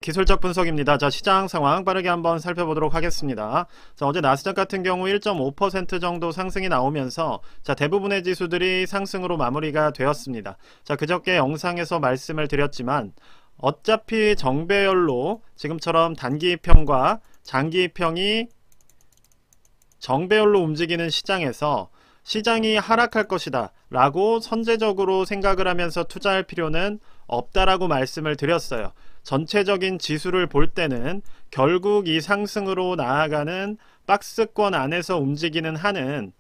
기술적 분석입니다. 자, 시장 상황 빠르게 한번 살펴보도록 하겠습니다. 자, 어제 나스닥 같은 경우 1.5% 정도 상승이 나오면서 자, 대부분의 지수들이 상승으로 마무리가 되었습니다. 자, 그저께 영상에서 말씀을 드렸지만 어차피 정배열로 지금처럼 단기평과 장기평이 정배열로 움직이는 시장에서 시장이 하락할 것이다 라고 선제적으로 생각을 하면서 투자할 필요는 없다라고 말씀을 드렸어요. 전체적인 지수를 볼 때는 결국 이 상승으로 나아가는 박스권 안에서 움직이는 한은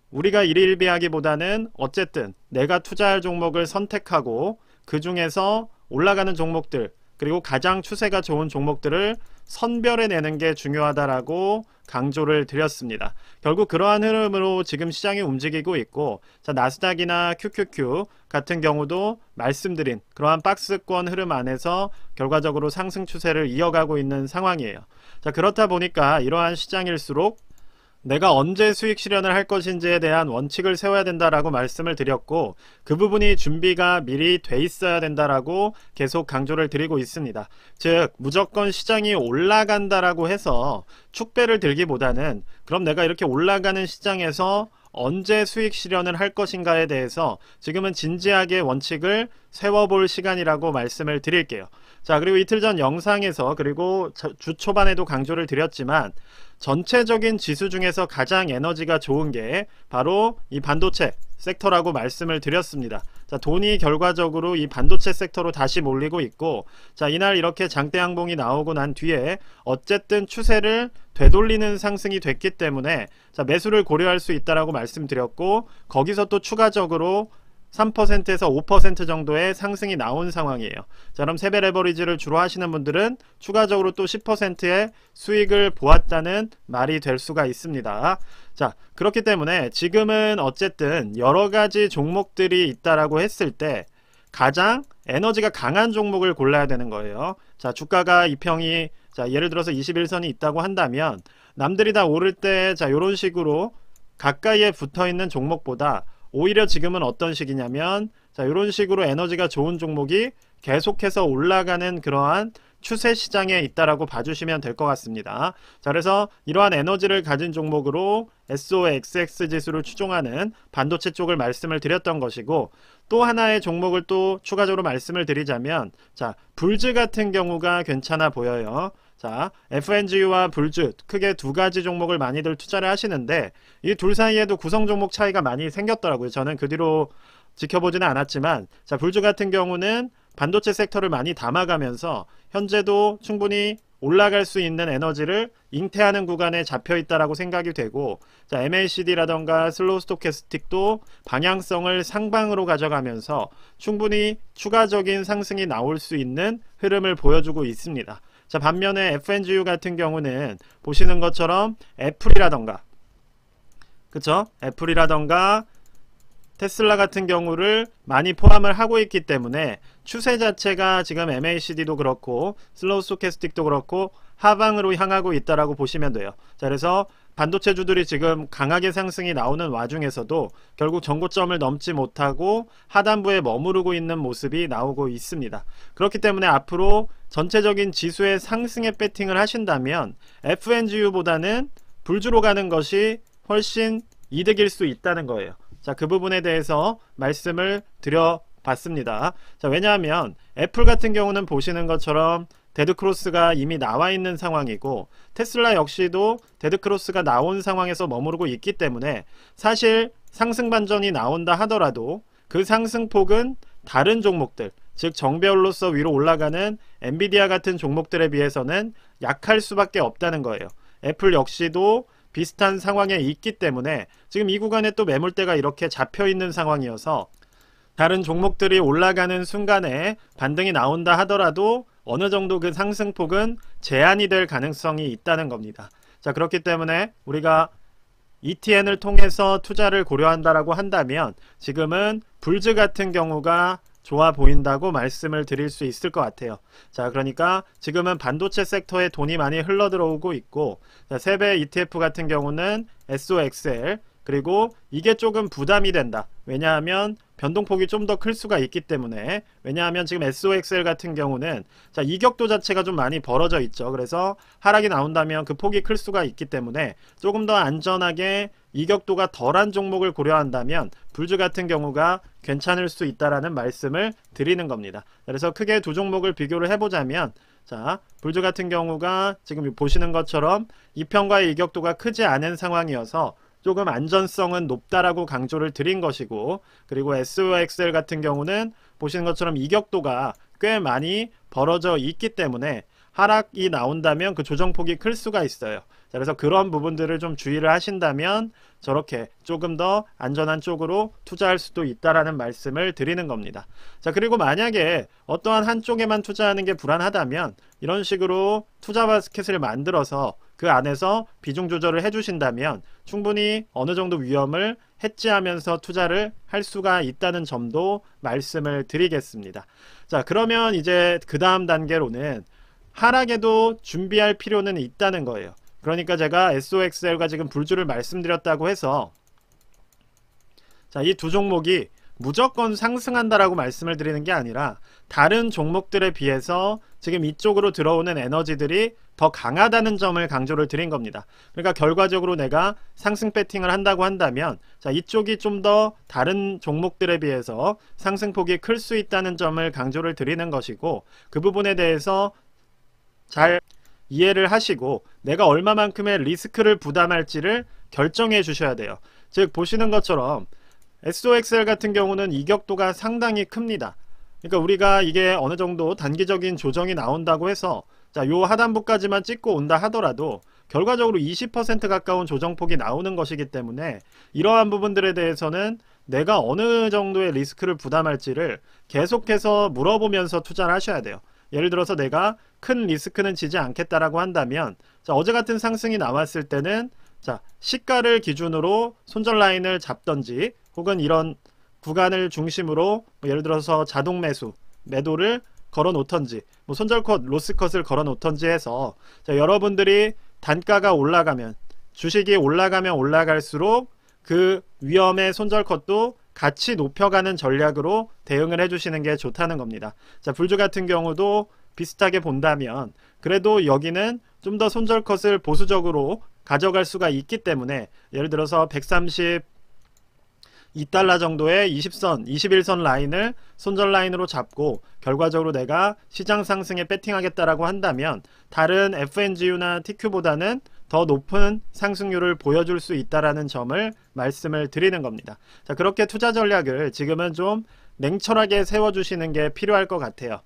우리가 일일비하기보다는 어쨌든 내가 투자할 종목을 선택하고 그 중에서 올라가는 종목들 그리고 가장 추세가 좋은 종목들을 선별해내는 게 중요하다라고 강조를 드렸습니다. 결국 그러한 흐름으로 지금 시장이 움직이고 있고, 자, 나스닥이나 QQQ 같은 경우도 말씀드린 그러한 박스권 흐름 안에서 결과적으로 상승 추세를 이어가고 있는 상황이에요. 자, 그렇다 보니까 이러한 시장일수록 내가 언제 수익 실현을 할 것인지에 대한 원칙을 세워야 된다라고 말씀을 드렸고, 그 부분이 준비가 미리 돼 있어야 된다라고 계속 강조를 드리고 있습니다. 즉 무조건 시장이 올라간다라고 해서 축배를 들기보다는 그럼 내가 이렇게 올라가는 시장에서 언제 수익 실현을 할 것인가에 대해서 지금은 진지하게 원칙을 세워볼 시간이라고 말씀을 드릴게요. 자, 그리고 이틀 전 영상에서 그리고 주 초반에도 강조를 드렸지만 전체적인 지수 중에서 가장 에너지가 좋은 게 바로 이 반도체 섹터라고 말씀을 드렸습니다. 자, 돈이 결과적으로 이 반도체 섹터로 다시 몰리고 있고, 자, 이날 이렇게 장대 양봉이 나오고 난 뒤에 어쨌든 추세를 되돌리는 상승이 됐기 때문에 자, 매수를 고려할 수 있다라고 말씀드렸고, 거기서 또 추가적으로 3%에서 5% 정도의 상승이 나온 상황이에요. 자, 그럼 세배 레버리지를 주로 하시는 분들은 추가적으로 또 10%의 수익을 보았다는 말이 될 수가 있습니다. 자, 그렇기 때문에 지금은 어쨌든 여러가지 종목들이 있다라고 했을 때 가장 에너지가 강한 종목을 골라야 되는 거예요. 자, 주가가 이평이 자, 예를 들어서 21선이 있다고 한다면 남들이 다 오를 때 자, 요런 식으로 가까이에 붙어 있는 종목보다 오히려 지금은 어떤 식이냐면 자, 이런 식으로 에너지가 좋은 종목이 계속해서 올라가는 그러한 추세 시장에 있다라고 봐주시면 될 것 같습니다. 자, 그래서 이러한 에너지를 가진 종목으로 SOXX 지수를 추종하는 반도체 쪽을 말씀을 드렸던 것이고, 또 하나의 종목을 또 추가적으로 말씀을 드리자면 자, 불즈 같은 경우가 괜찮아 보여요. 자, FNGU와 불즈 크게 두 가지 종목을 많이들 투자를 하시는데 이 둘 사이에도 구성 종목 차이가 많이 생겼더라고요. 저는 그 뒤로 지켜보지는 않았지만 자, 불즈 같은 경우는 반도체 섹터를 많이 담아가면서 현재도 충분히 올라갈 수 있는 에너지를 잉태하는 구간에 잡혀 있다라고 생각이 되고, 자, MACD라던가 슬로우 스토캐스틱도 방향성을 상방으로 가져가면서 충분히 추가적인 상승이 나올 수 있는 흐름을 보여주고 있습니다. 자, 반면에 FNGU 같은 경우는 보시는 것처럼 애플이라던가 그쵸? 애플이라던가 테슬라 같은 경우를 많이 포함을 하고 있기 때문에 추세 자체가 지금 MACD도 그렇고 슬로우 스토캐스틱도 그렇고 하방으로 향하고 있다라고 보시면 돼요. 자, 그래서 반도체주들이 지금 강하게 상승이 나오는 와중에서도 결국 전고점을 넘지 못하고 하단부에 머무르고 있는 모습이 나오고 있습니다. 그렇기 때문에 앞으로 전체적인 지수의 상승에 배팅을 하신다면 FNGU보다는 불주로 가는 것이 훨씬 이득일 수 있다는 거예요. 자, 그 부분에 대해서 말씀을 드려봤습니다. 자, 왜냐하면 애플 같은 경우는 보시는 것처럼 데드크로스가 이미 나와 있는 상황이고 테슬라 역시도 데드크로스가 나온 상황에서 머무르고 있기 때문에 사실 상승 반전이 나온다 하더라도 그 상승폭은 다른 종목들, 즉 정배열로서 위로 올라가는 엔비디아 같은 종목들에 비해서는 약할 수밖에 없다는 거예요. 애플 역시도 비슷한 상황에 있기 때문에 지금 이 구간에 또 매물대가 이렇게 잡혀 있는 상황이어서 다른 종목들이 올라가는 순간에 반등이 나온다 하더라도 어느 정도 그 상승폭은 제한이 될 가능성이 있다는 겁니다. 자, 그렇기 때문에 우리가 ETN을 통해서 투자를 고려한다라고 한다면 지금은 불즈 같은 경우가 좋아 보인다고 말씀을 드릴 수 있을 것 같아요. 자, 그러니까 지금은 반도체 섹터에 돈이 많이 흘러 들어오고 있고, 자, 세배 ETF 같은 경우는 SOXL 그리고 이게 조금 부담이 된다. 왜냐하면 변동폭이 좀 더 클 수가 있기 때문에. 왜냐하면 지금 SOXL 같은 경우는 자, 이격도 자체가 좀 많이 벌어져 있죠. 그래서 하락이 나온다면 그 폭이 클 수가 있기 때문에 조금 더 안전하게 이격도가 덜한 종목을 고려한다면 불주 같은 경우가 괜찮을 수 있다라는 말씀을 드리는 겁니다. 그래서 크게 두 종목을 비교를 해보자면 자, 불주 같은 경우가 지금 보시는 것처럼 이평과의 이격도가 크지 않은 상황이어서 조금 안전성은 높다라고 강조를 드린 것이고, 그리고 SOXL 같은 경우는 보시는 것처럼 이격도가 꽤 많이 벌어져 있기 때문에 하락이 나온다면 그 조정폭이 클 수가 있어요. 자, 그래서 그런 부분들을 좀 주의를 하신다면 저렇게 조금 더 안전한 쪽으로 투자할 수도 있다라는 말씀을 드리는 겁니다. 자, 그리고 만약에 어떠한 한쪽에만 투자하는 게 불안하다면 이런 식으로 투자 바스켓을 만들어서 그 안에서 비중 조절을 해주신다면 충분히 어느 정도 위험을 해지하면서 투자를 할 수가 있다는 점도 말씀을 드리겠습니다. 자, 그러면 이제 그 다음 단계로는 하락에도 준비할 필요는 있다는 거예요. 그러니까 제가 SOXL과 지금 불주를 말씀드렸다고 해서 자, 이 두 종목이 무조건 상승한다라고 말씀을 드리는 게 아니라 다른 종목들에 비해서 지금 이쪽으로 들어오는 에너지들이 더 강하다는 점을 강조를 드린 겁니다. 그러니까 결과적으로 내가 상승 배팅을 한다고 한다면 자, 이쪽이 좀 더 다른 종목들에 비해서 상승폭이 클 수 있다는 점을 강조를 드리는 것이고, 그 부분에 대해서 잘 이해를 하시고 내가 얼마만큼의 리스크를 부담할지를 결정해 주셔야 돼요. 즉 보시는 것처럼 SOXL 같은 경우는 이격도가 상당히 큽니다. 그러니까 우리가 이게 어느 정도 단기적인 조정이 나온다고 해서 자, 요 하단부까지만 찍고 온다 하더라도 결과적으로 20% 가까운 조정폭이 나오는 것이기 때문에 이러한 부분들에 대해서는 내가 어느 정도의 리스크를 부담할지를 계속해서 물어보면서 투자를 하셔야 돼요. 예를 들어서 내가 큰 리스크는 지지 않겠다라고 한다면 자, 어제 같은 상승이 나왔을 때는 자, 시가를 기준으로 손절 라인을 잡던지 혹은 이런 구간을 중심으로 뭐 예를 들어서 자동 매도를 걸어 놓던지 뭐 손절컷, 로스컷을 걸어 놓던지 해서 자, 여러분들이 단가가 올라가면 주식이 올라가면 올라갈수록 그 위험의 손절컷도 같이 높여가는 전략으로 대응을 해주시는 게 좋다는 겁니다. 자, 불주 같은 경우도 비슷하게 본다면 그래도 여기는 좀 더 손절컷을 보수적으로 가져갈 수가 있기 때문에 예를 들어서 132달러 정도의 20선, 21선 라인을 손절 라인으로 잡고 결과적으로 내가 시장 상승에 배팅하겠다라고 한다면 다른 FNGU나 TQ보다는 더 높은 상승률을 보여줄 수 있다라는 점을 말씀을 드리는 겁니다. 자, 그렇게 투자 전략을 지금은 좀 냉철하게 세워주시는 게 필요할 것 같아요.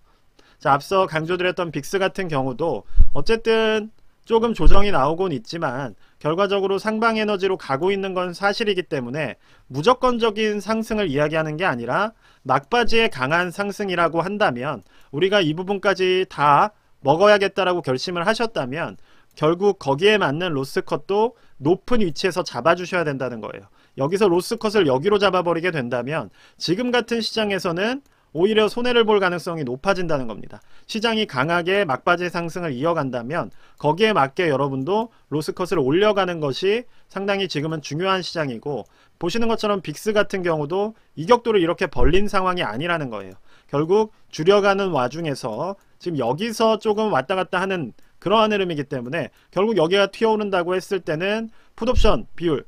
자, 앞서 강조드렸던 빅스 같은 경우도 어쨌든 조금 조정이 나오곤 있지만 결과적으로 상방 에너지로 가고 있는 건 사실이기 때문에 무조건적인 상승을 이야기하는 게 아니라 막바지에 강한 상승이라고 한다면 우리가 이 부분까지 다 먹어야겠다라고 결심을 하셨다면 결국 거기에 맞는 로스컷도 높은 위치에서 잡아주셔야 된다는 거예요. 여기서 로스컷을 여기로 잡아버리게 된다면 지금 같은 시장에서는 오히려 손해를 볼 가능성이 높아진다는 겁니다. 시장이 강하게 막바지 상승을 이어간다면 거기에 맞게 여러분도 로스컷을 올려가는 것이 상당히 지금은 중요한 시장이고, 보시는 것처럼 빅스 같은 경우도 이격도를 이렇게 벌린 상황이 아니라는 거예요. 결국 줄여가는 와중에서 지금 여기서 조금 왔다 갔다 하는 그러한 흐름이기 때문에 결국 여기가 튀어오른다고 했을 때는 풋옵션 비율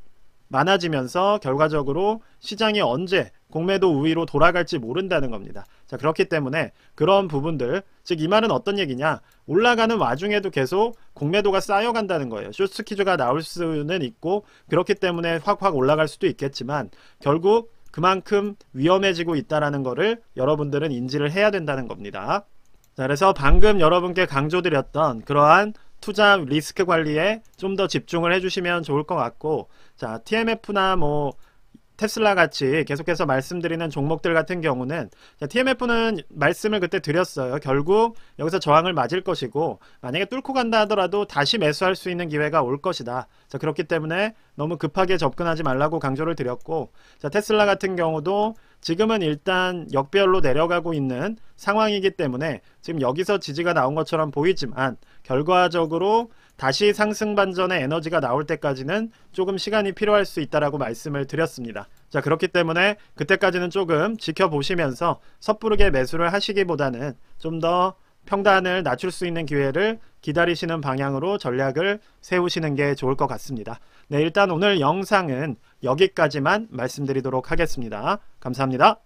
많아지면서 결과적으로 시장이 언제 공매도 우위로 돌아갈지 모른다는 겁니다. 자, 그렇기 때문에 그런 부분들, 즉 이 말은 어떤 얘기냐, 올라가는 와중에도 계속 공매도가 쌓여간다는 거예요. 숏스퀴즈가 나올 수는 있고 그렇기 때문에 확 올라갈 수도 있겠지만 결국 그만큼 위험해지고 있다는 거를 여러분들은 인지를 해야 된다는 겁니다. 자, 그래서 방금 여러분께 강조드렸던 그러한 투자 리스크 관리에 좀 더 집중을 해주시면 좋을 것 같고, 자, TMF나 뭐 테슬라 같이 계속해서 말씀드리는 종목들 같은 경우는 자, TMF는 말씀을 그때 드렸어요. 결국 여기서 저항을 맞을 것이고 만약에 뚫고 간다 하더라도 다시 매수할 수 있는 기회가 올 것이다. 자, 그렇기 때문에 너무 급하게 접근하지 말라고 강조를 드렸고, 자, 테슬라 같은 경우도 지금은 일단 역배열로 내려가고 있는 상황이기 때문에 지금 여기서 지지가 나온 것처럼 보이지만 결과적으로 다시 상승 반전의 에너지가 나올 때까지는 조금 시간이 필요할 수 있다라고 말씀을 드렸습니다. 자, 그렇기 때문에 그때까지는 조금 지켜보시면서 섣부르게 매수를 하시기보다는 좀 더 평단을 낮출 수 있는 기회를 기다리시는 방향으로 전략을 세우시는 게 좋을 것 같습니다. 네, 일단 오늘 영상은 여기까지만 말씀드리도록 하겠습니다. 감사합니다.